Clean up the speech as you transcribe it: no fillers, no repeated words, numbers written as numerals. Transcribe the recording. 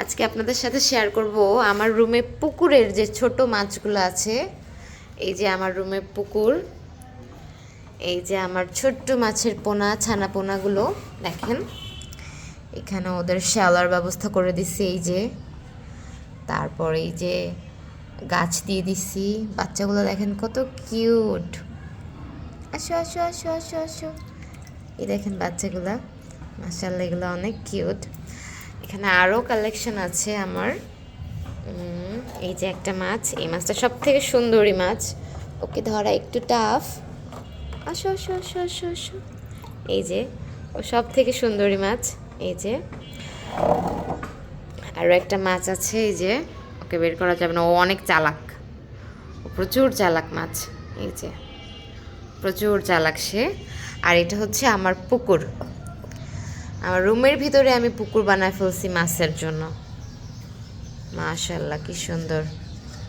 আজকে আপনাদের সাথে শেয়ার করব আমার রুমে পুকুরের যে ছোট মাছগুলো আছে। এই যে আমার রুমে পুকুর, এই যে আমার ছোট্ট মাছের পোনা, ছানা পোনাগুলো দেখেন। এখানে ওদের শ্যাওলার ব্যবস্থা করে দিছি, এই যে। তারপর এই যে গাছ দিয়ে দিছি, বাচ্চাগুলো দেখেন কত কিউট। আসো আসো আসো আসো আসো, এই দেখেন বাচ্চাগুলা, মাশাআল্লাহ এগুলো অনেক কিউট। এখানে আরও কালেকশন আছে আমার। এই যে একটা মাছ, এই মাছটা সব থেকে সুন্দরী মাছ, ওকে ধরা একটু টাফ। আসো আসো আসো আসো আসো, এই যে ও সব থেকে সুন্দরী মাছ। এই যে আরও একটা মাছ আছে, এই যে ওকে বের করা যাবে না, ও অনেক চালাক, ও প্রচুর চালাক মাছ। এই যে প্রচুর চালাক সে। আর এটা হচ্ছে আমার পুকুর, আমার রুমের ভিতরে আমি পুকুর বানায় ফেলছি মাছের জন্য। মাশাআল্লাহ কি সুন্দর।